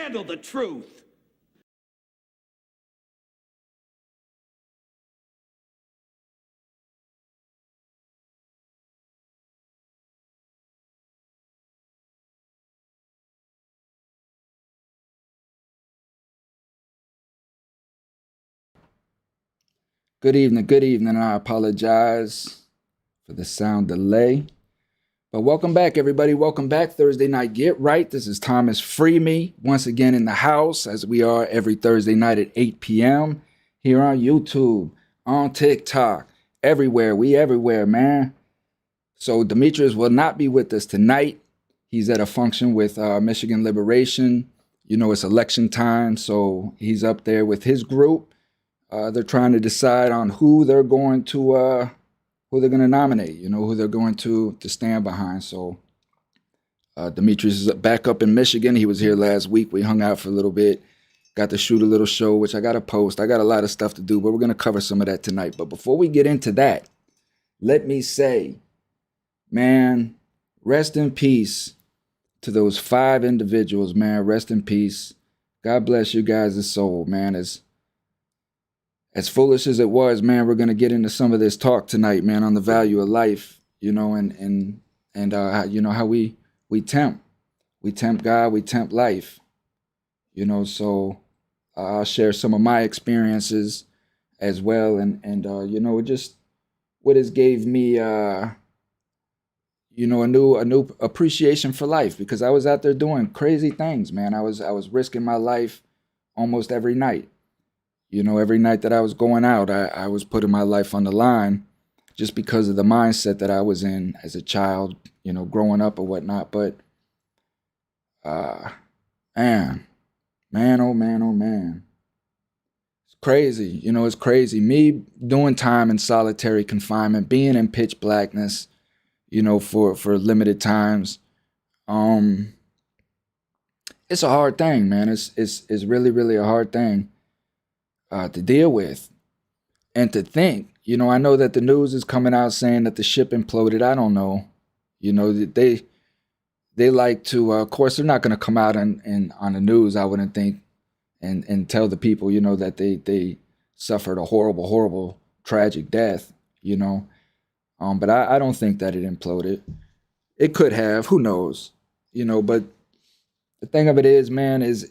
handle the truth. Good evening. I apologize for the sound delay. But welcome back, everybody. Welcome back. Thursday Night Get Right. This is Thomas Freeme once again in the house, as we are every Thursday night at 8 p.m. here on YouTube, on TikTok, everywhere. We everywhere, man. So Demetrius will not be with us tonight. He's at a function with Michigan Liberation. You know, it's election time, so he's up there with his group. They're trying to decide on who they're going to nominate. You know, who they're going to stand behind. So Demetrius is back up in Michigan. He was here last week. We hung out for a little bit. Got to shoot a little show, which I got to post. I got a lot of stuff to do, but we're going to cover some of that tonight. But before we get into that, let me say, man, rest in peace to those 5 individuals, man. Rest in peace. God bless you guys' soul, man. As foolish as it was, man, we're gonna get into some of this talk tonight, man, on the value of life, you know, and you know how we tempt God, we tempt life, you know. So I'll share some of my experiences as well, and you know, just what has gave me you know, a new appreciation for life, because I was out there doing crazy things, man. I was risking my life almost every night. You know, every night that I was going out, I was putting my life on the line just because of the mindset that I was in as a child, you know, growing up or whatnot. But, man, oh man. It's crazy. You know, it's crazy. Me doing time in solitary confinement, being in pitch blackness, you know, for limited times. It's a hard thing, man. It's really a hard thing to deal with. And to think, you know, I know that the news is coming out saying that the ship imploded. I don't know. You know, they like to, of course, they're not going to come out and on the news, I wouldn't think, and tell the people, you know, that they suffered a horrible, tragic death, you know. But I don't think that it imploded. It could have, who knows, you know. But the thing of it is, man, is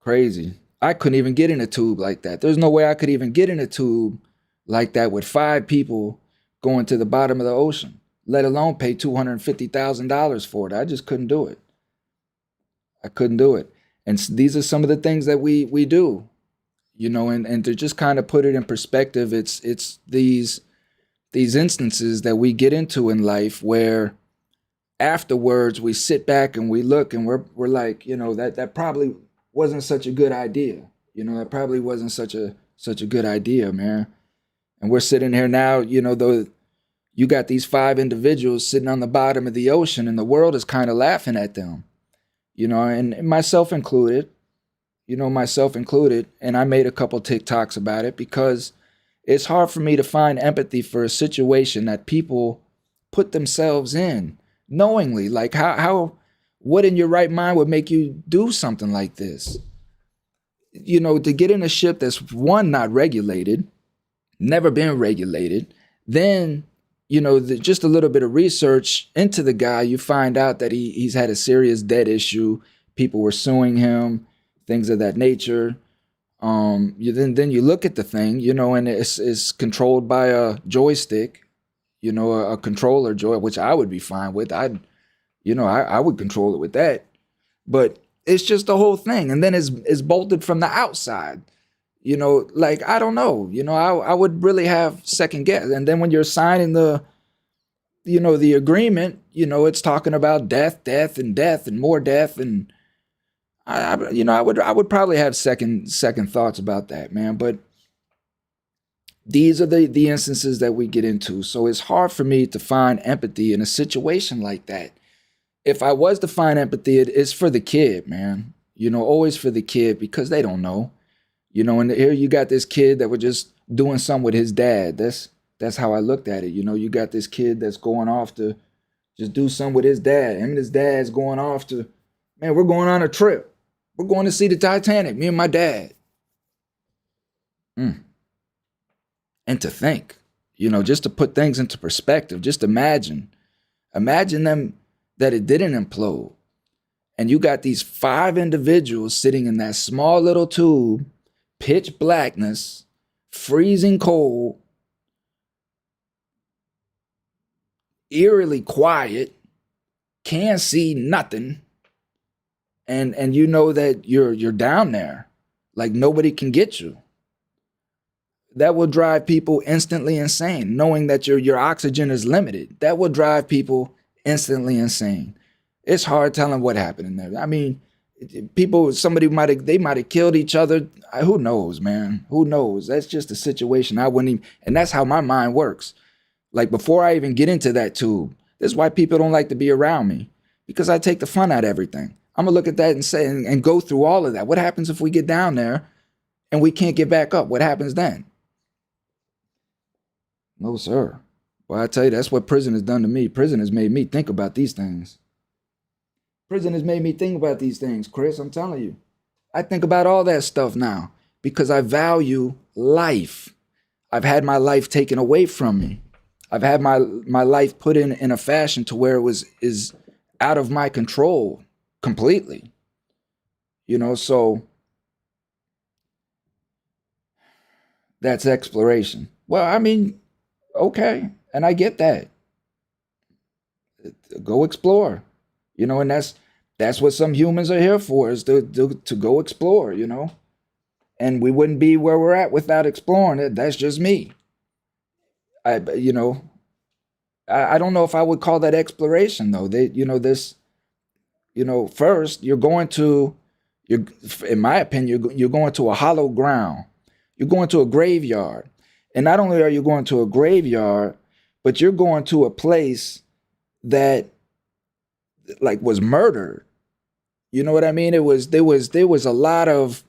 crazy. I couldn't even get in a tube like that. There's no way I could even get in a tube like that with 5 people going to the bottom of the ocean, let alone pay $250,000 for it. I just couldn't do it. I couldn't do it. And these are some of the things that we do, you know, and to just kind of put it in perspective, it's these instances that we get into in life where afterwards we sit back and we look and we're like, you know, that probably wasn't such a good idea. You know, that probably wasn't such a good idea, man. And we're sitting here now, you know, though you got these 5 individuals sitting on the bottom of the ocean and the world is kind of laughing at them, you know, and myself included, and I made a couple TikToks about it because it's hard for me to find empathy for a situation that people put themselves in knowingly. Like how what in your right mind would make you do something like this? You know, to get in a ship that's, one, not regulated, never been regulated, then, you know, just a little bit of research into the guy, you find out that he's had a serious debt issue. People were suing him, things of that nature. Then you look at the thing, you know, and it's controlled by a joystick, you know, a controller which I would be fine with. I would control it with that. But it's just the whole thing. And then it's bolted from the outside. You know, like, I don't know. You know, I would really have second guess. And then when you're signing the agreement, you know, it's talking about death and more death. And I would probably have second thoughts about that, man. But these are the instances that we get into. So it's hard for me to find empathy in a situation like that. If I was to find empathy, it's for the kid, man. You know, always for the kid, because they don't know. You know, and here you got this kid that was just doing something with his dad. That's how I looked at it. You know, you got this kid that's going off to Just do something with his dad. Him and his dad's going off to, man, we're going on a trip. We're going to see the Titanic, me and my dad. Mm. And to think, just to put things into perspective, just imagine them that it didn't implode. And you got these 5 individuals sitting in that small little tube, pitch blackness, freezing cold, eerily quiet, can't see nothing. And you know that you're down there, like nobody can get you. That will drive people instantly insane, knowing that your oxygen is limited. That will drive people instantly insane. It's hard telling what happened in there. I mean, somebody might have killed each other. Who knows, man? Who knows? That's just a situation I wouldn't even, and that's how my mind works. Like before I even get into that tube, this is why people don't like to be around me, because I take the fun out of everything. I'm gonna look at that and say, and go through all of that. What happens if we get down there and we can't get back up? What happens then? No, sir. Well, I tell you, that's what prison has done to me. Prison has made me think about these things. Prison has made me think about these things, Chris. I'm telling you. I think about all that stuff now because I value life. I've had my life taken away from me. I've had my life put in a fashion to where is out of my control completely. So that's exploration. Well, I mean, okay, and I get that. Go explore, and that's what some humans are here for, is to go explore, and we wouldn't be where we're at without exploring. That's just me. I don't know if I would call that exploration though. First in my opinion, you're going to a hollow ground. You're going to a graveyard. And not only are you going to a graveyard, but you're going to a place that like was murdered. You know what I mean? There was a lot of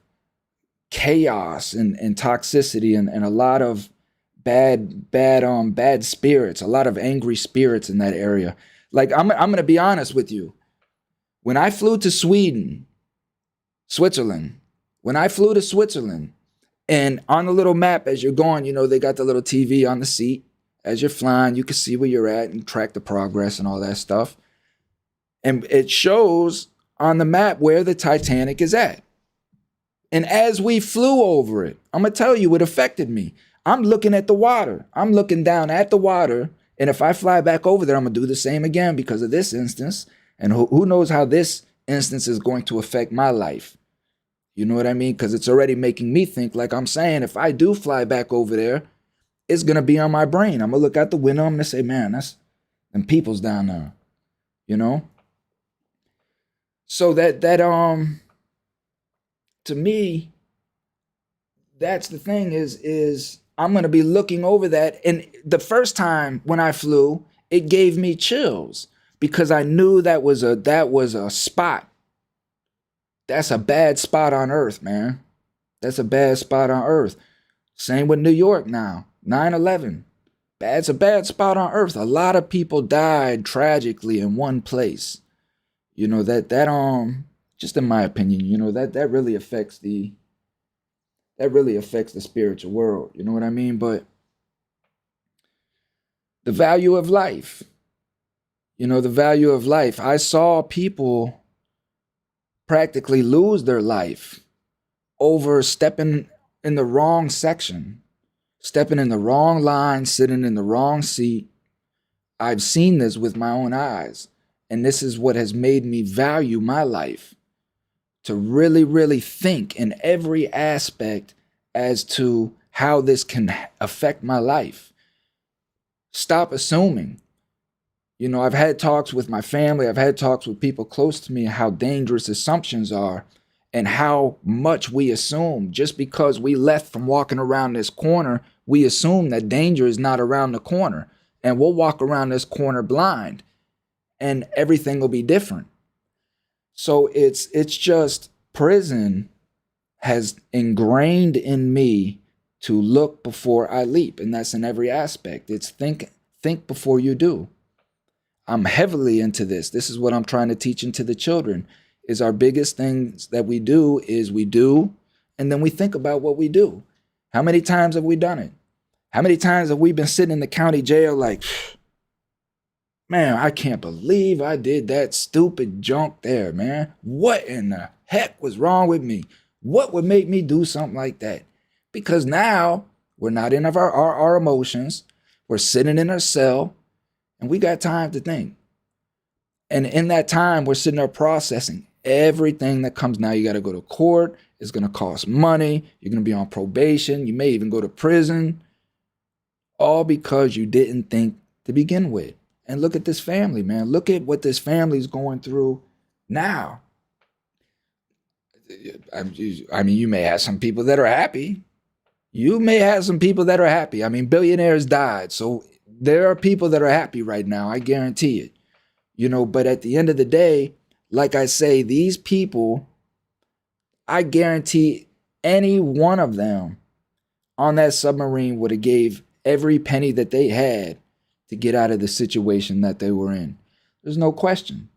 chaos and toxicity and a lot of bad spirits, a lot of angry spirits in that area. Like I'm gonna be honest with you. When I flew to Switzerland, and on the little map as you're going, they got the little TV on the seat. As you're flying, you can see where you're at and track the progress and all that stuff. And it shows on the map where the Titanic is at. And as we flew over it, I'm going to tell you, it affected me. I'm looking at the water. I'm looking down at the water. And if I fly back over there, I'm going to do the same again because of this instance. And who knows how this instance is going to affect my life. You know what I mean? Because it's already making me think, like I'm saying, if I do fly back over there, it's going to be on my brain. I'm going to look out the window. I'm going to say, man, that's them people's down there, So that to me, that's the thing is I'm going to be looking over that. And the first time when I flew, it gave me chills because I knew that was a spot. That's a bad spot on Earth, man. That's a bad spot on Earth. Same with New York now. 9/11. It's a bad spot on Earth. A lot of people died tragically in one place. That just in my opinion, that really affects the spiritual world. You know what I mean? But the value of life. The value of life. I saw people practically lose their life over stepping in the wrong section, stepping in the wrong line, sitting in the wrong seat. I've seen this with my own eyes. And this is what has made me value my life, to really, really think in every aspect as to how this can affect my life. Stop assuming. I've had talks with my family. I've had talks with people close to me how dangerous assumptions are and how much we assume. Just because we left from walking around this corner, we assume that danger is not around the corner. And we'll walk around this corner blind and everything will be different. So it's just prison has ingrained in me to look before I leap. And that's in every aspect. It's think before you do. I'm heavily into this. This is what I'm trying to teach into the children. Is our biggest things that we do is we do, and then we think about what we do. How many times have we done it? How many times have we been sitting in the county jail like, man, I can't believe I did that stupid junk there, man. What in the heck was wrong with me? What would make me do something like that? Because now we're not in our emotions. We're sitting in our cell and we got time to think. And in that time, we're sitting there processing everything that comes. Now you got to go to court. It's going to cost money. You're going to be on probation. You may even go to prison. All because you didn't think to begin with. And look at this family, man. Look at what this family's going through now. I mean, you may have some people that are happy. You may have some people that are happy. I mean, billionaires died. So there are people that are happy right now. I guarantee it. But at the end of the day, like I say, these people, I guarantee any one of them on that submarine would have gave every penny that they had to get out of the situation that they were in. There's no question.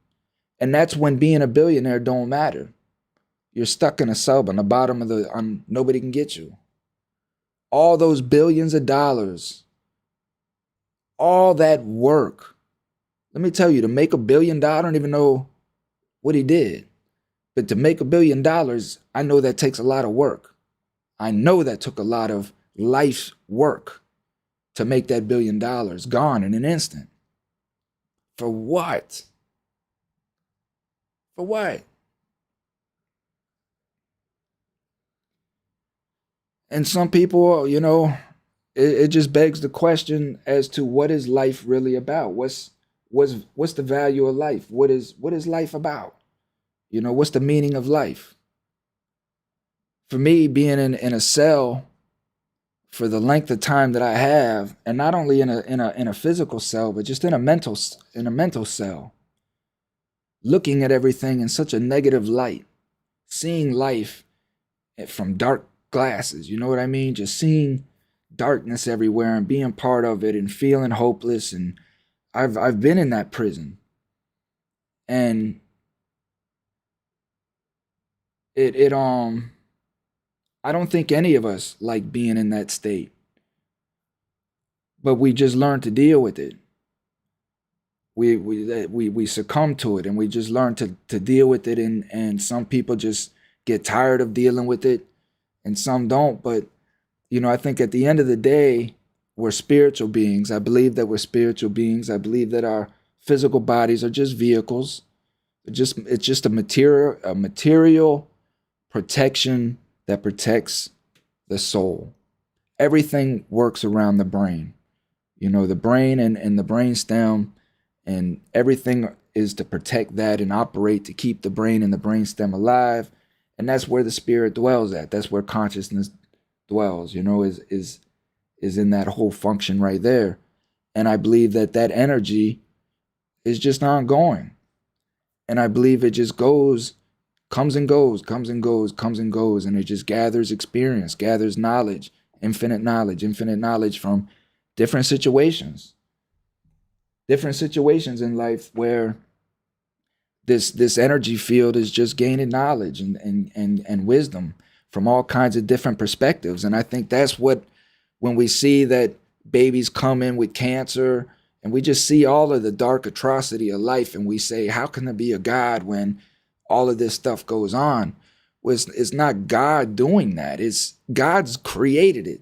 And that's when being a billionaire don't matter. You're stuck in a sub on the bottom of nobody can get you. All those billions of dollars, all that work. Let me tell you, to make $1 billion, I don't even know what he did. But to make $1 billion, I know that takes a lot of work. I know that took a lot of life's work to make that $1 billion gone in an instant. For what? For what? And some people, it just begs the question as to what is life really about? What's the value of life? What is life about? What's the meaning of life? For me, being in a cell for the length of time that I have, and not only in a physical cell, but just in a mental cell, looking at everything in such a negative light, seeing life from dark glasses, you know what I mean? Just seeing darkness everywhere and being part of it and feeling hopeless. And I've been in that prison, and I don't think any of us like being in that state, but we just learn to deal with it. We succumb to it, and we just learn to deal with it. And some people just get tired of dealing with it, and some don't. But I think at the end of the day, we're spiritual beings. I believe that we're spiritual beings. I believe that our physical bodies are just vehicles. It's just a material protection that protects the soul. Everything works around the brain. The brain and the brain stem, and everything is to protect that and operate to keep the brain and the brain stem alive. And that's where the spirit dwells at. That's where consciousness dwells, is in that whole function right there. And I believe that energy is just ongoing. And I believe it just comes and goes, and it just gathers experience, gathers knowledge, infinite knowledge from different situations in life where this energy field is just gaining knowledge and wisdom from all kinds of different perspectives. And I think that's what, when we see that babies come in with cancer, and we just see all of the dark atrocity of life, and we say, how can there be a God when all of this stuff goes on? Well, it's not God doing that. It's God's created it.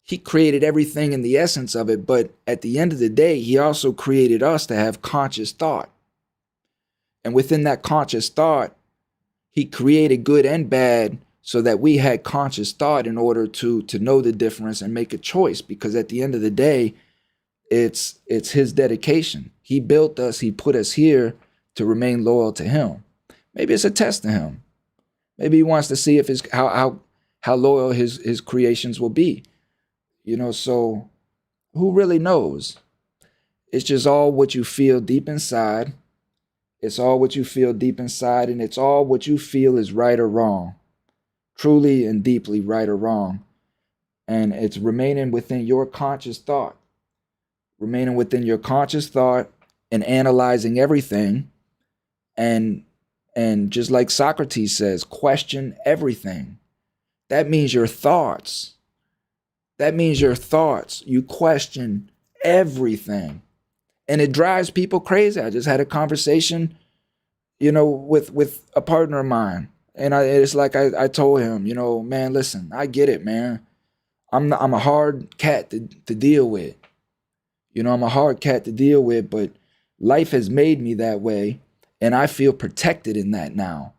He created everything in the essence of it. But at the end of the day, he also created us to have conscious thought. And within that conscious thought, he created good and bad so that we had conscious thought in order to know the difference and make a choice. Because at the end of the day, it's his dedication. He built us. He put us here to remain loyal to him. Maybe it's a test to him. Maybe he wants to see if how loyal his creations will be. So who really knows? It's just all what you feel deep inside. It's all what you feel deep inside, and it's all what you feel is right or wrong. Truly and deeply right or wrong. And it's remaining within your conscious thought. Remaining within your conscious thought and analyzing everything. And just like Socrates says, question everything. That means your thoughts. That means your thoughts. You question everything. And it drives people crazy. I just had a conversation, with a partner of mine. And it's like I told him, man, listen, I get it, man. I'm a hard cat to deal with. I'm a hard cat to deal with, but life has made me that way. And I feel protected in that now.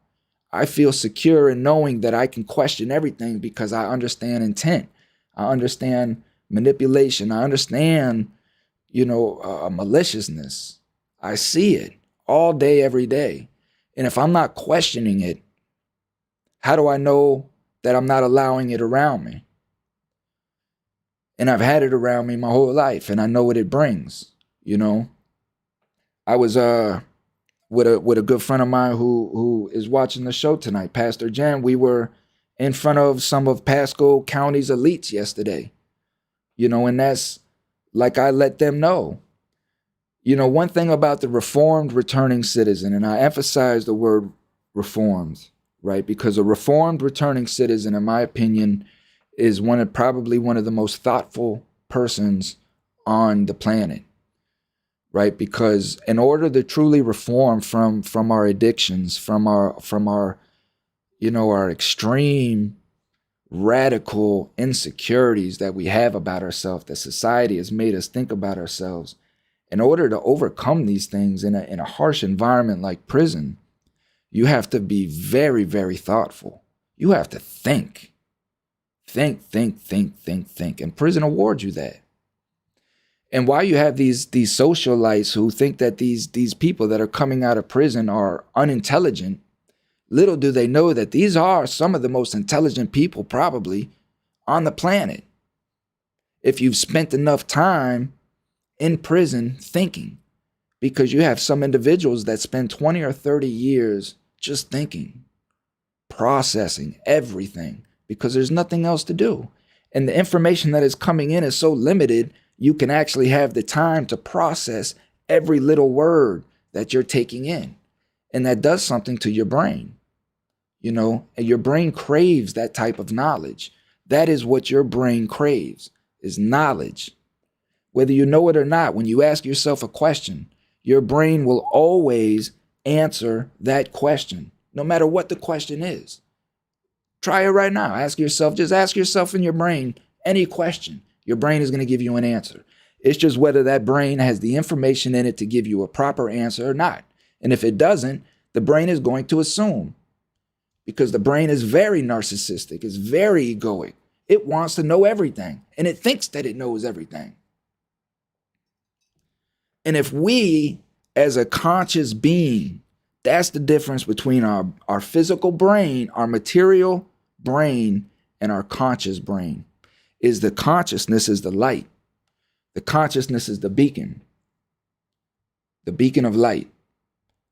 I feel secure in knowing that I can question everything because I understand intent. I understand manipulation. I understand, maliciousness. I see it all day, every day. And if I'm not questioning it, how do I know that I'm not allowing it around me? And I've had it around me my whole life, and I know what it brings. I was with a good friend of mine who is watching the show tonight, Pastor Jan. We were in front of some of Pasco County's elites yesterday. And that's like I let them know. One thing about the reformed returning citizen, and I emphasize the word reformed, right? Because a reformed returning citizen, in my opinion, is probably one of the most thoughtful persons on the planet, right? Because in order to truly reform from our addictions, from our our extreme radical insecurities that we have about ourselves, that society has made us think about ourselves, in order to overcome these things in a harsh environment like prison, you have to be very, very thoughtful. You have to think. Think. And prison awards you that. And while you have these socialites who think that these people that are coming out of prison are unintelligent, little do they know that these are some of the most intelligent people probably on the planet. If you've spent enough time in prison thinking, because you have some individuals that spend 20 or 30 years just thinking, processing everything, because there's nothing else to do. And the information that is coming in is so limited, you can actually have the time to process every little word that you're taking in. And that does something to your brain. And your brain craves that type of knowledge. That is what your brain craves, is knowledge. Whether you know it or not, when you ask yourself a question, your brain will always answer that question, no matter what the question is. Try it right now. Just ask yourself in your brain any question. Your brain is going to give you an answer. It's just whether that brain has the information in it to give you a proper answer or not. And if it doesn't, the brain is going to assume. Because the brain is very narcissistic. It's very egoic. It wants to know everything. And it thinks that it knows everything. And if we, as a conscious being, that's the difference between our physical brain, our material brain, and our conscious brain, is the consciousness is the light. The consciousness is the beacon of light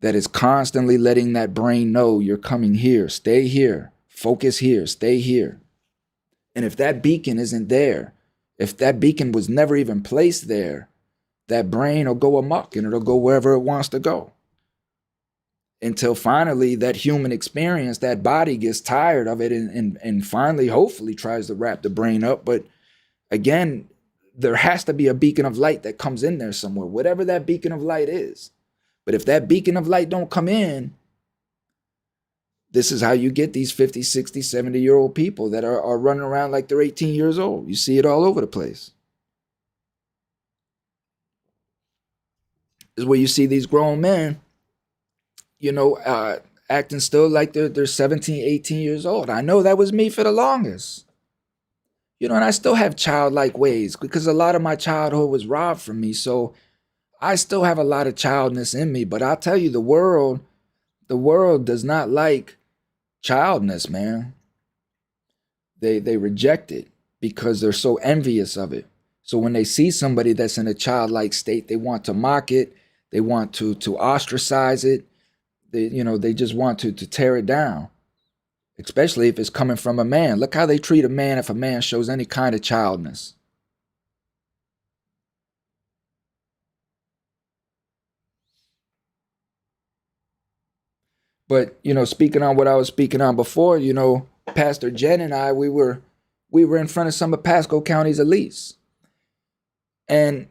that is constantly letting that brain know you're coming here, stay here, focus here, stay here. And if that beacon isn't there, if that beacon was never even placed there, that brain will go amok and it'll go wherever it wants to go. Until finally that human experience, that body gets tired of it and finally, hopefully, tries to wrap the brain up. But again, there has to be a beacon of light that comes in there somewhere, whatever that beacon of light is. But if that beacon of light don't come in, this is how you get these 50, 60, 70-year-old people that are running around like they're 18 years old. You see it all over the place. Is where you see these grown men, acting still like they're 17, 18 years old. I know that was me for the longest. And I still have childlike ways because a lot of my childhood was robbed from me. So I still have a lot of childness in me. But I'll tell you, the world does not like childness, man. They reject it because they're so envious of it. So when they see somebody that's in a childlike state, they want to mock it. They want to ostracize it. They just want to tear it down, especially if it's coming from a man. Look how they treat a man if a man shows any kind of childness. But, speaking on what I was speaking on before, Pastor Jen and I, we were in front of some of Pasco County's elites. And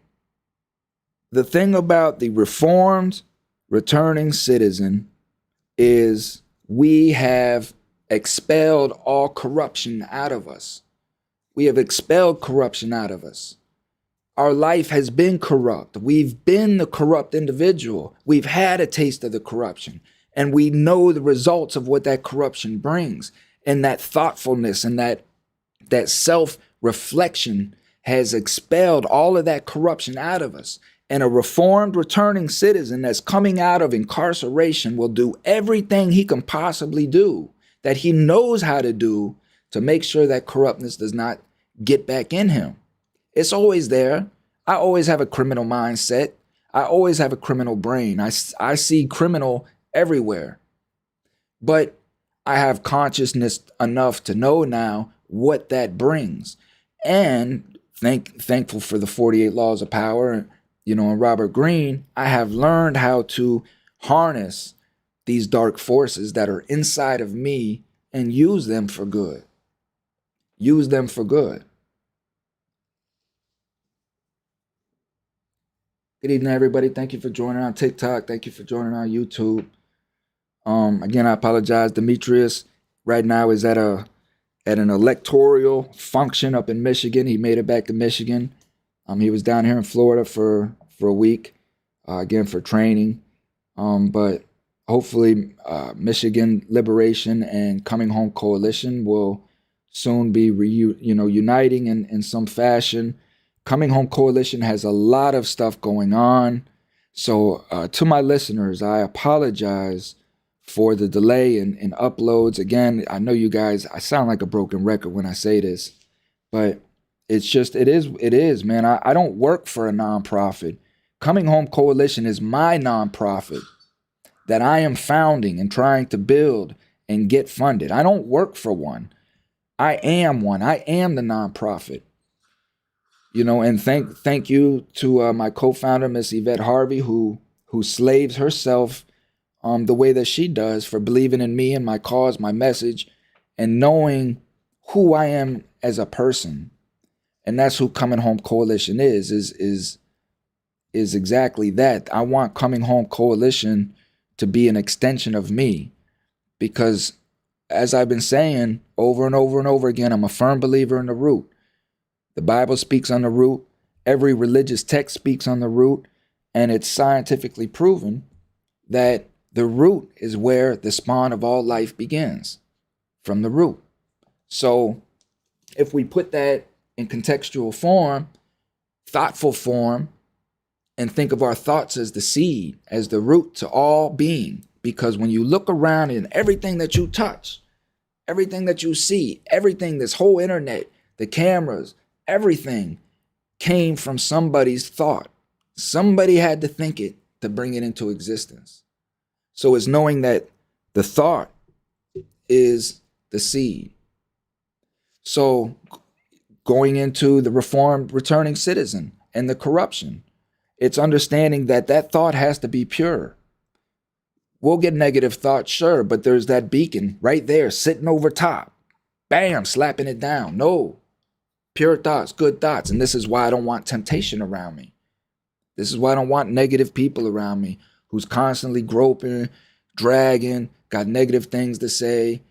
the thing about the reformed returning citizen is we have expelled all corruption out of us. We have expelled corruption out of us. Our life has been corrupt. We've been the corrupt individual. We've had a taste of the corruption. And we know the results of what that corruption brings. And that thoughtfulness and that self-reflection has expelled all of that corruption out of us. And a reformed returning citizen that's coming out of incarceration will do everything he can possibly do, that he knows how to do, to make sure that corruptness does not get back in him. It's always there. I always have a criminal mindset. I always have a criminal brain. I see criminal everywhere. But I have consciousness enough to know now what that brings. And thankful for the 48 laws of power, and Robert Greene, I have learned how to harness these dark forces that are inside of me and use them for good. Use them for good. Good evening, everybody. Thank you for joining on TikTok. Thank you for joining on YouTube. Again, I apologize. Demetrius right now is at an electoral function up in Michigan. He made it back to Michigan. He was down here in Florida for a week, again, for training. But hopefully Michigan Liberation and Coming Home Coalition will soon be uniting in some fashion. Coming Home Coalition has a lot of stuff going on. So to my listeners, I apologize for the delay in uploads. Again, I know you guys, I sound like a broken record when I say this, but it is, man. I don't work for a nonprofit. Coming Home Coalition is my nonprofit that I am founding and trying to build and get funded. I don't work for one. I am one. I am the nonprofit. And thank you to my co-founder, Miss Yvette Harvey, who slaves herself the way that she does, for believing in me and my cause, my message, and knowing who I am as a person. And that's who Coming Home Coalition is exactly that. I want Coming Home Coalition to be an extension of me, because as I've been saying over and over and over again, I'm a firm believer in the root. The Bible speaks on the root. Every religious text speaks on the root. And it's scientifically proven that the root is where the spawn of all life begins, from the root. So if we put that in contextual form, thoughtful form, and think of our thoughts as the seed, as the root to all being, because when you look around and everything that you touch, everything that you see, everything, this whole internet, the cameras, everything came from somebody's thought. Somebody had to think it to bring it into existence. So it's knowing that the thought is the seed. So going into the reformed returning citizen and the corruption, it's understanding that that thought has to be pure. We'll get negative thoughts, sure, but there's that beacon right there sitting over top. Bam, slapping it down. No, pure thoughts, good thoughts. And this is why I don't want temptation around me. This is why I don't want negative people around me who's constantly groping, dragging, got negative things to say,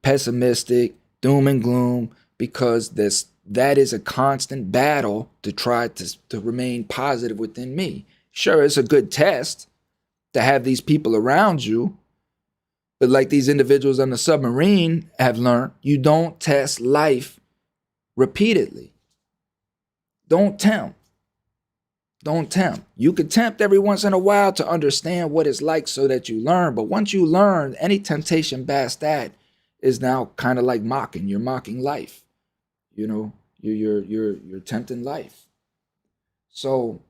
pessimistic, doom and gloom, because that is a constant battle to try to remain positive within me. Sure, it's a good test to have these people around you, but like these individuals on the submarine have learned, you don't test life repeatedly. Don't tempt. Don't tempt. You could tempt every once in a while to understand what it's like so that you learn. But once you learn, any temptation past that is now kind of like mocking. You're mocking life. You're tempting life. So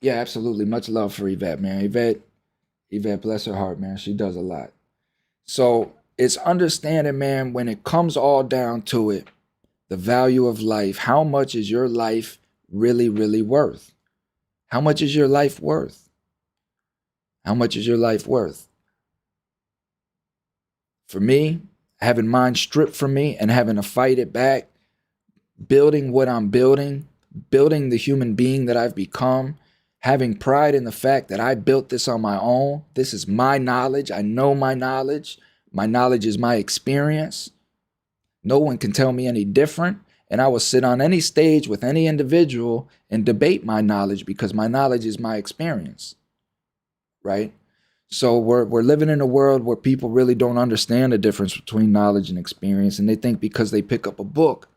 yeah, absolutely. Much love for Yvette, man. Yvette, bless her heart, man. She does a lot. So it's understanding, man, when it comes all down to it, the value of life. How much is your life really, really worth? How much is your life worth? How much is your life worth? For me, having mine stripped from me and having to fight it back, building what I'm building the human being that I've become, having pride in the fact that I built this on my own. This is my knowledge. I know my knowledge. My knowledge is my experience. No one can tell me any different. And I will sit on any stage with any individual and debate my knowledge because my knowledge is my experience, right? So we're living in a world where people really don't understand the difference between knowledge and experience. And they think because they pick up a book,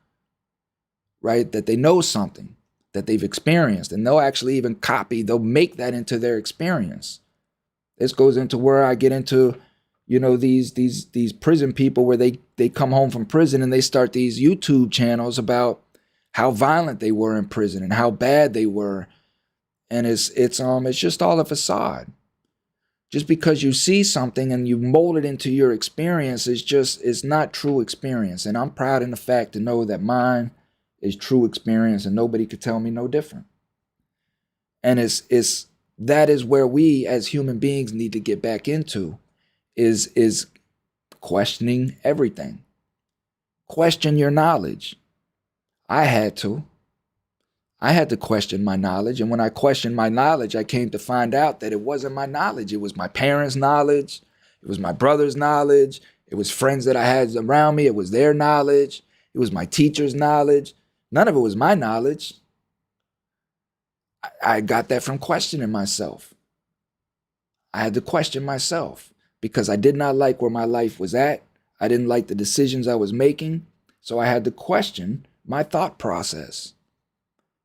right, that they know something, that they've experienced, and they'll actually even they'll make that into their experience. This goes into where I get into, these prison people where they come home from prison and they start these YouTube channels about how violent they were in prison and how bad they were. And it's just all a facade. Just because you see something and you mold it into your experience it's not true experience. And I'm proud in the fact to know that mine is true experience and nobody could tell me no different. And that is where we as human beings need to get back into is questioning everything. Question your knowledge. I had to question my knowledge. And when I questioned my knowledge, I came to find out that it wasn't my knowledge. It was my parents' knowledge. It was my brother's knowledge. It was friends that I had around me. It was their knowledge. It was my teacher's knowledge. None of it was my knowledge. I got that from questioning myself. I had to question myself because I did not like where my life was at. I didn't like the decisions I was making. So I had to question my thought process.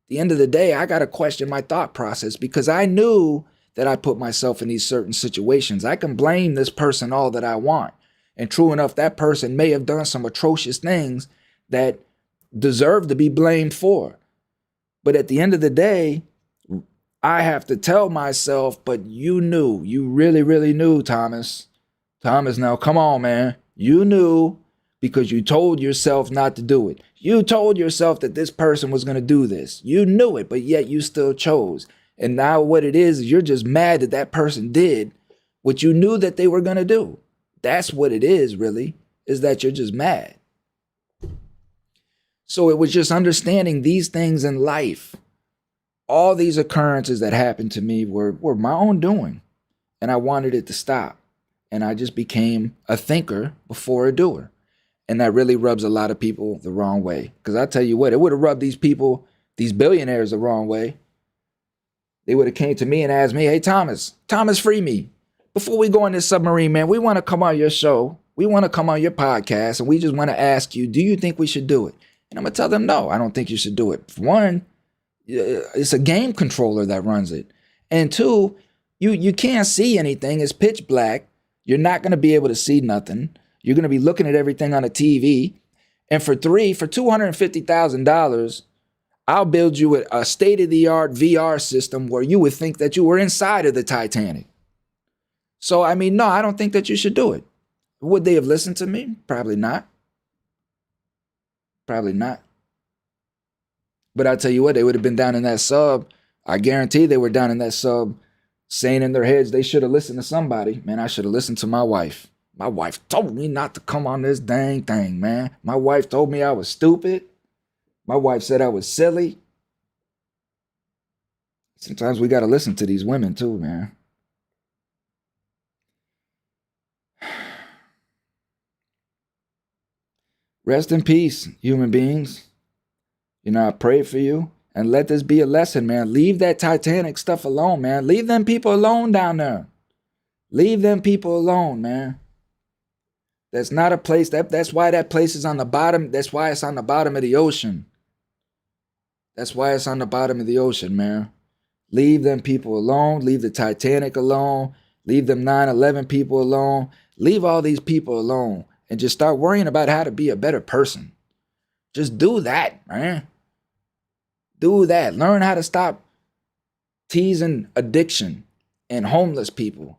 At the end of the day, I got to question my thought process because I knew that I put myself in these certain situations. I can blame this person all that I want. And true enough, that person may have done some atrocious things that deserve to be blamed for. But at the end of the day, I have to tell myself, but you knew, you really, really knew, Thomas. Thomas, now come on, man. You knew because you told yourself not to do it. You told yourself that this person was going to do this. You knew it, but yet you still chose. And now what it is you're just mad that that person did what you knew that they were going to do. That's what it is, really, is that you're just mad. So it was just understanding these things in life. All these occurrences that happened to me were my own doing. And I wanted it to stop. And I just became a thinker before a doer. And that really rubs a lot of people the wrong way. Because I tell you what, it would have rubbed these people, these billionaires, the wrong way. They would have came to me and asked me, hey, Thomas, free me. Before we go on this submarine, man, we want to come on your show. We want to come on your podcast. And we just want to ask you, do you think we should do it? And I'm going to tell them, no, I don't think you should do it. For one, it's a game controller that runs it. And two, you can't see anything. It's pitch black. You're not going to be able to see nothing. You're going to be looking at everything on a TV. And for $250,000, I'll build you a state-of-the-art VR system where you would think that you were inside of the Titanic. So, I mean, no, I don't think that you should do it. Would they have listened to me? Probably not. Probably not. But I'll tell you what, they would have been down in that sub. I guarantee they were down in that sub saying in their heads they should have listened to somebody. Man, I should have listened to my wife. My wife told me not to come on this dang thing, man. My wife told me I was stupid. My wife said I was silly. Sometimes we got to listen to these women too, man. Rest in peace, human beings. I pray for you. And let this be a lesson, man. Leave that Titanic stuff alone, man. Leave them people alone down there. Leave them people alone, man. That's not a place. That's why that place is on the bottom. That's why it's on the bottom of the ocean. That's why it's on the bottom of the ocean, man. Leave them people alone. Leave the Titanic alone. Leave them 9/11 people alone. Leave all these people alone. And just start worrying about how to be a better person. Just do that, man. Do that. Learn how to stop teasing addiction and homeless people.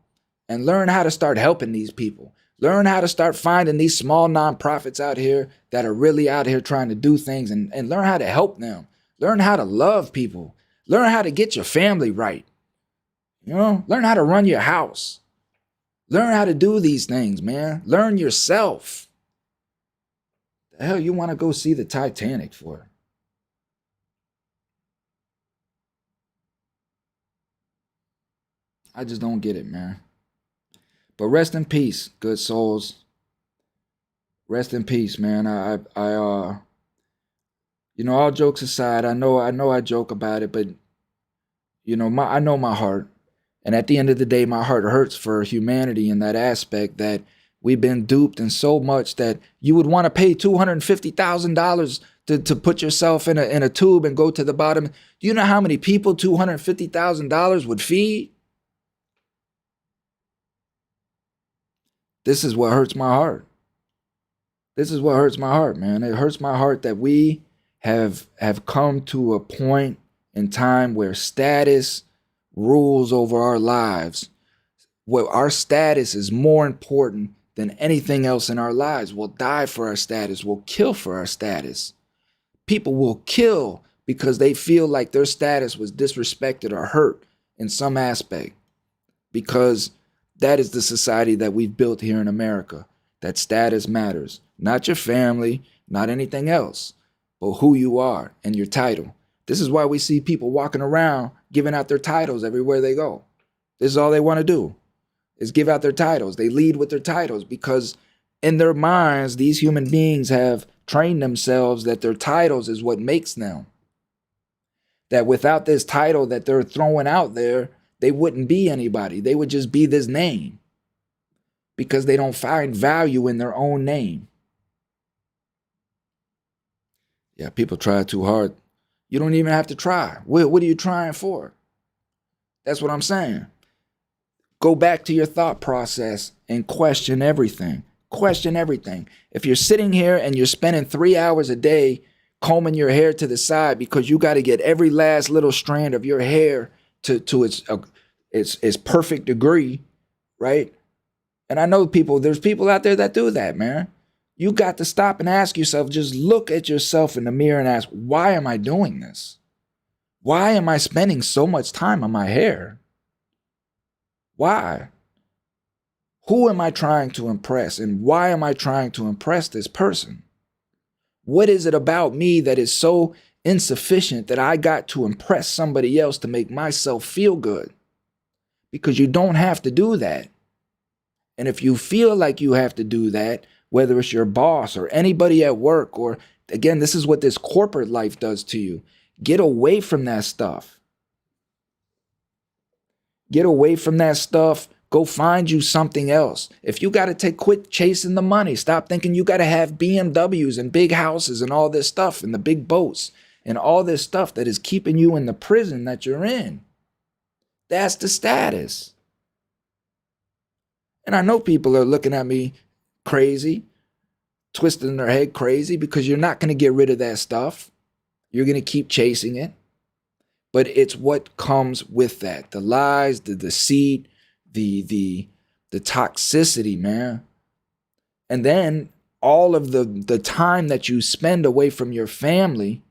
And learn how to start helping these people. Learn how to start finding these small nonprofits out here that are really out here trying to do things and learn how to help them. Learn how to love people. Learn how to get your family right. You know, learn how to run your house. Learn how to do these things, man. Learn yourself. The hell you want to go see the Titanic for? I just don't get it, man. But rest in peace, good souls. Rest in peace, man. All jokes aside, I joke about it, but I know my heart. And at the end of the day, my heart hurts for humanity in that aspect that we've been duped in so much that you would want to pay $250,000 to put yourself in a tube and go to the bottom. Do you know how many people $250,000 would feed? This is what hurts my heart. This is what hurts my heart, man. It hurts my heart that we have come to a point in time where status rules over our lives. Where our status is more important than anything else in our lives. We'll die for our status. We'll kill for our status. People will kill because they feel like their status was disrespected or hurt in some aspect. Because that is the society that we've built here in America. That status matters. Not your family, not anything else, but who you are and your title. This is why we see people walking around giving out their titles everywhere they go. This is all they want to do, is give out their titles. They lead with their titles because in their minds, these human beings have trained themselves that their titles is what makes them. That without this title that they're throwing out there, they wouldn't be anybody. They would just be this name because they don't find value in their own name. Yeah, people try too hard. You don't even have to try. What are you trying for? That's what I'm saying. Go back to your thought process and question everything. Question everything. If you're sitting here and you're spending 3 hours a day combing your hair to the side because you got to get every last little strand of your hair to its perfect degree, right? And I know there's people out there that do that, man. You got to stop and ask yourself, just look at yourself in the mirror and ask, why am I doing this? Why am I spending so much time on my hair? Why? Who am I trying to impress? And why am I trying to impress this person? What is it about me that is so insufficient that I got to impress somebody else to make myself feel good? Because you don't have to do that. And if you feel like you have to do that, whether it's your boss or anybody at work, or again, this is what this corporate life does to you. Get away from that stuff. Get away from that stuff. Go find you something else. If you got to quit chasing the money, stop thinking you got to have BMWs and big houses and all this stuff and the big boats and all this stuff that is keeping you in the prison that you're in. That's the status. And I know people are looking at me crazy, twisting their head crazy, because you're not going to get rid of that stuff. You're going to keep chasing it. But it's what comes with that. The lies, the deceit, the toxicity, man. And then all of the time that you spend away from your family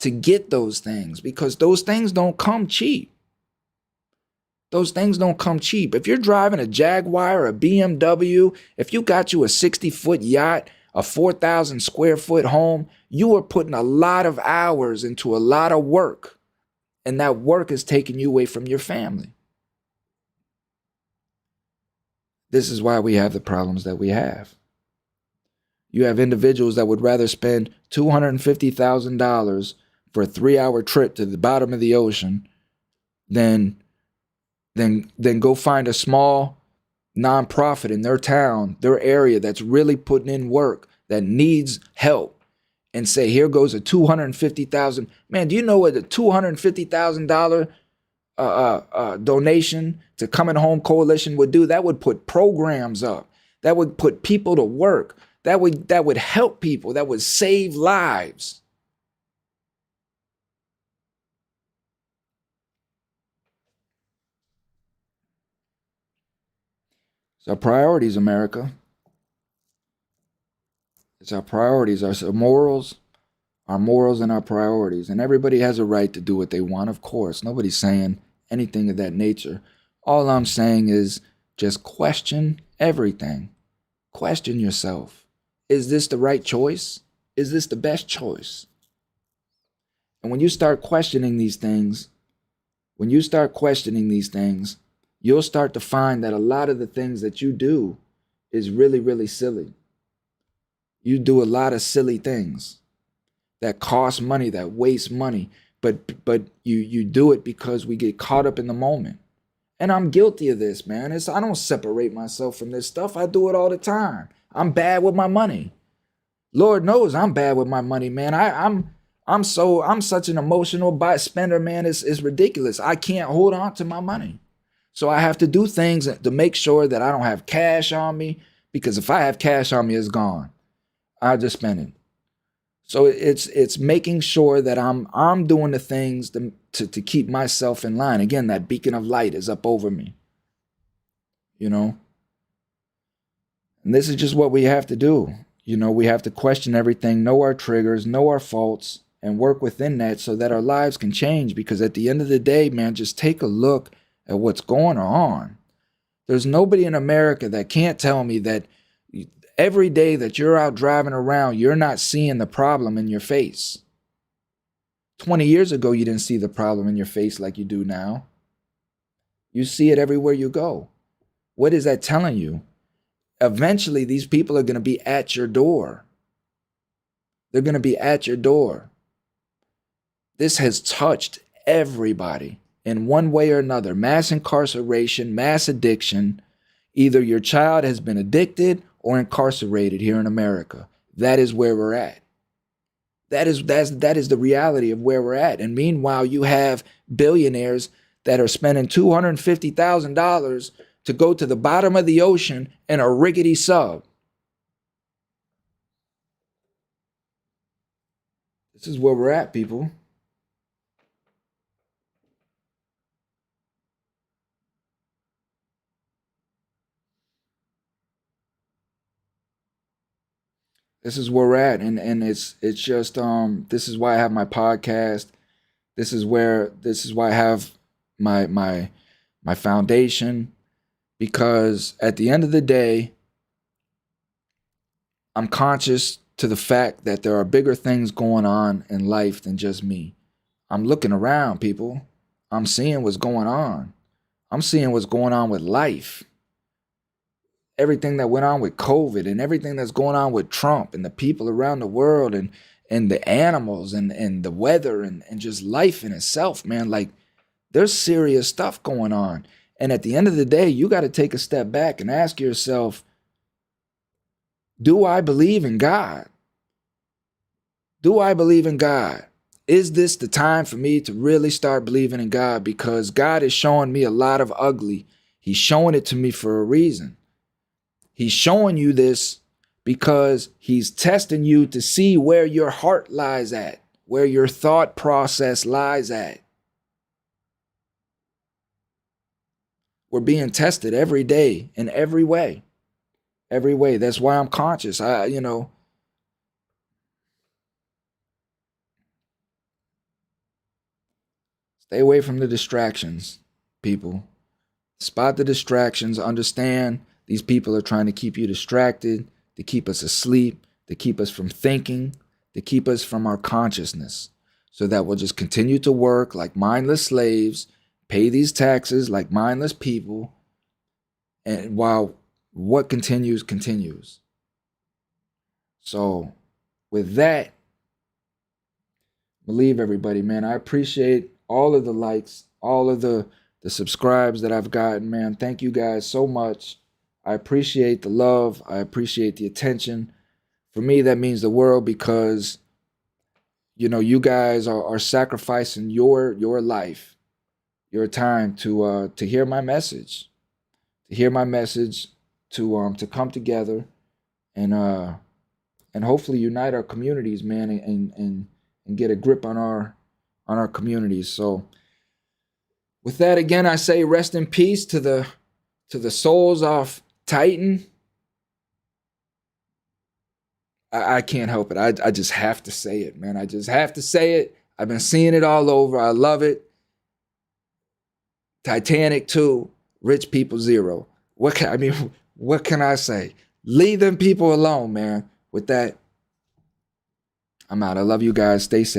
to get those things, because those things don't come cheap. Those things don't come cheap. If you're driving a Jaguar or a BMW, if you got you a 60-foot yacht, a 4,000 square foot home, you are putting a lot of hours into a lot of work. And that work is taking you away from your family. This is why we have the problems that we have. You have individuals that would rather spend $250,000 for a 3-hour trip to the bottom of the ocean than go find a small nonprofit in their town, their area that's really putting in work, that needs help, and say, here goes a $250,000. Man, do you know what a $250,000 donation to Coming Home Coalition would do? That would put programs up. That would put people to work. That would help people. That would save lives. It's our priorities, America. It's our priorities, our morals and our priorities. And everybody has a right to do what they want, of course. Nobody's saying anything of that nature. All I'm saying is just question everything. Question yourself. Is this the right choice? Is this the best choice? And when you start questioning these things, you'll start to find that a lot of the things that you do is really, really silly. You do a lot of silly things that cost money, that waste money, but you do it because we get caught up in the moment. And I'm guilty of this, man. I don't separate myself from this stuff. I do it all the time. I'm bad with my money. Lord knows I'm bad with my money, man. I'm such an emotional spender, man. It's ridiculous. I can't hold on to my money. So I have to do things to make sure that I don't have cash on me, because if I have cash on me, it's gone. I just spend it. So it's making sure that I'm doing the things to keep myself in line. Again, that beacon of light is up over me. And this is just what we have to do. We have to question everything, know our triggers, know our faults, and work within that so that our lives can change. Because at the end of the day, man, just take a look at what's going on. There's nobody in America that can't tell me that every day that you're out driving around, you're not seeing the problem in your face. 20 years ago, you didn't see the problem in your face like you do now. You see it everywhere you go. What is that telling you? Eventually, these people are going to be at your door. They're going to be at your door. This has touched everybody in one way or another. Mass incarceration, mass addiction. Either your child has been addicted or incarcerated here in America. That is where we're at. That is the reality of where we're at. And meanwhile, you have billionaires that are spending $250,000 to go to the bottom of the ocean in a rickety sub. This is where we're at, people. This is where we're at, and it's just this is why I have my podcast. This is why I have my foundation, because at the end of the day, I'm conscious to the fact that there are bigger things going on in life than just me. I'm looking around, people. I'm seeing what's going on. I'm seeing what's going on with life. Everything that went on with COVID and everything that's going on with Trump and the people around the world and the animals and the weather and just life in itself, man. Like, there's serious stuff going on. And at the end of the day, you got to take a step back and ask yourself, do I believe in God? Do I believe in God? Is this the time for me to really start believing in God? Because God is showing me a lot of ugly. He's showing it to me for a reason. He's showing you this because he's testing you to see where your heart lies at, where your thought process lies at. We're being tested every day in every way. Every way. That's why I'm conscious. Stay away from the distractions, people. Spot the distractions. Understand these people are trying to keep you distracted, to keep us asleep, to keep us from thinking, to keep us from our consciousness, so that we'll just continue to work like mindless slaves, pay these taxes like mindless people, and while what continues. So with that, believe everybody, man. I appreciate all of the likes, all of the subscribes that I've gotten, man. Thank you guys so much. I appreciate the love. I appreciate the attention. For me, that means the world, because you guys are sacrificing your life, your time to hear my message, to come together and hopefully unite our communities, man, and get a grip on our communities. So with that, again, I say rest in peace to the souls of Titan. I can't help it. I just have to say it, man. I just have to say it. I've been seeing it all over. I love it. Titanic 2, rich people 0. What can I say? Leave them people alone, man. With that, I'm out. I love you guys. Stay safe.